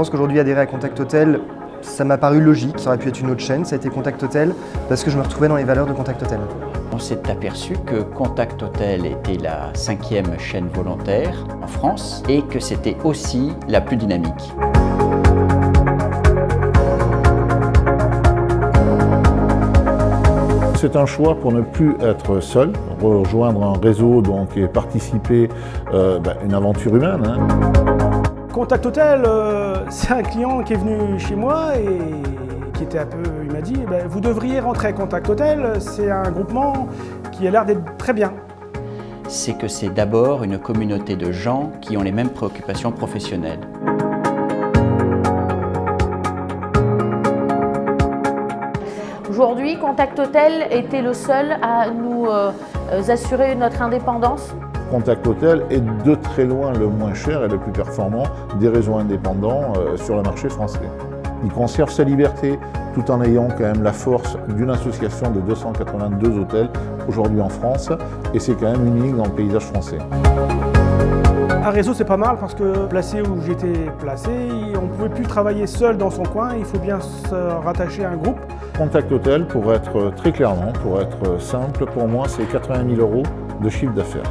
pense qu'aujourd'hui adhérer à Contact Hotel, ça m'a paru logique, ça aurait pu être une autre chaîne, ça a été Contact Hotel, parce que je me retrouvais dans les valeurs de Contact Hotel. On s'est aperçu que Contact Hotel était la 5e chaîne volontaire en France et que c'était aussi la plus dynamique. C'est un choix pour ne plus être seul, rejoindre un réseau donc, et participer à une aventure humaine. Contact Hotel, c'est un client qui est venu chez moi et qui était un peu, il m'a dit vous devriez rentrer à Contact Hotel, c'est un groupement qui a l'air d'être très bien. C'est que c'est d'abord une communauté de gens qui ont les mêmes préoccupations professionnelles. Aujourd'hui, Contact Hotel était le seul à nous assurer notre indépendance. Contact Hotel est de très loin le moins cher et le plus performant des réseaux indépendants sur le marché français. Il conserve sa liberté tout en ayant quand même la force d'une association de 282 hôtels aujourd'hui en France et c'est quand même unique dans le paysage français. Un réseau c'est pas mal parce que placé où j'étais placé, on ne pouvait plus travailler seul dans son coin, il faut bien se rattacher à un groupe. Contact Hotel, pour être très clairement, pour être simple, pour moi c'est 80 000 € de chiffre d'affaires.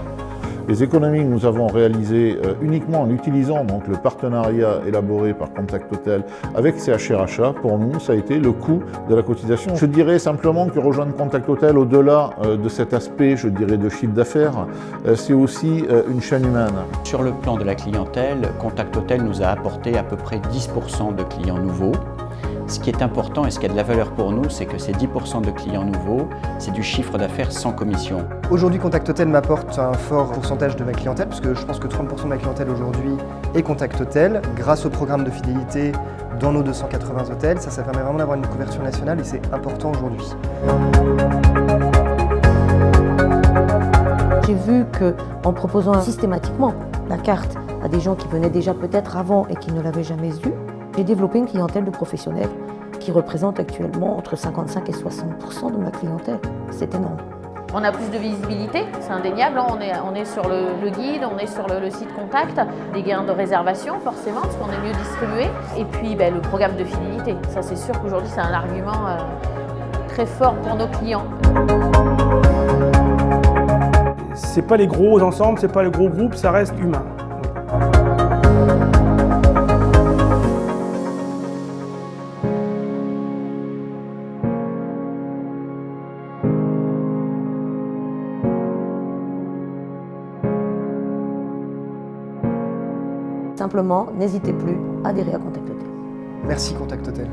Les économies que nous avons réalisées uniquement en utilisant donc, le partenariat élaboré par Contact Hotel avec CHRHA, pour nous, ça a été le coût de la cotisation. Je dirais simplement que rejoindre Contact Hotel, au-delà de cet aspect, je dirais, de chiffre d'affaires, c'est aussi une chaîne humaine. Sur le plan de la clientèle, Contact Hotel nous a apporté à peu près 10% de clients nouveaux. Ce qui est important et ce qui a de la valeur pour nous, c'est que ces 10% de clients nouveaux, c'est du chiffre d'affaires sans commission. Aujourd'hui, Contact Hotel m'apporte un fort pourcentage de ma clientèle, parce que je pense que 30% de ma clientèle aujourd'hui est Contact Hotel, grâce au programme de fidélité dans nos 280 hôtels. Ça permet vraiment d'avoir une couverture nationale et c'est important aujourd'hui. J'ai vu qu'en proposant systématiquement la carte à des gens qui venaient déjà peut-être avant et qui ne l'avaient jamais vue, j'ai développé une clientèle de professionnels qui représente actuellement entre 55 et 60% de ma clientèle. C'est énorme. On a plus de visibilité, c'est indéniable. On est sur le guide, on est sur le site Contact. Des gains de réservation forcément, parce qu'on est mieux distribué. Et puis le programme de fidélité. Ça c'est sûr qu'aujourd'hui c'est un argument très fort pour nos clients. C'est pas les gros ensembles, c'est pas les gros groupes, ça reste humain. Simplement, n'hésitez plus à adhérer à Contact Hotel. Merci Contact Hotel.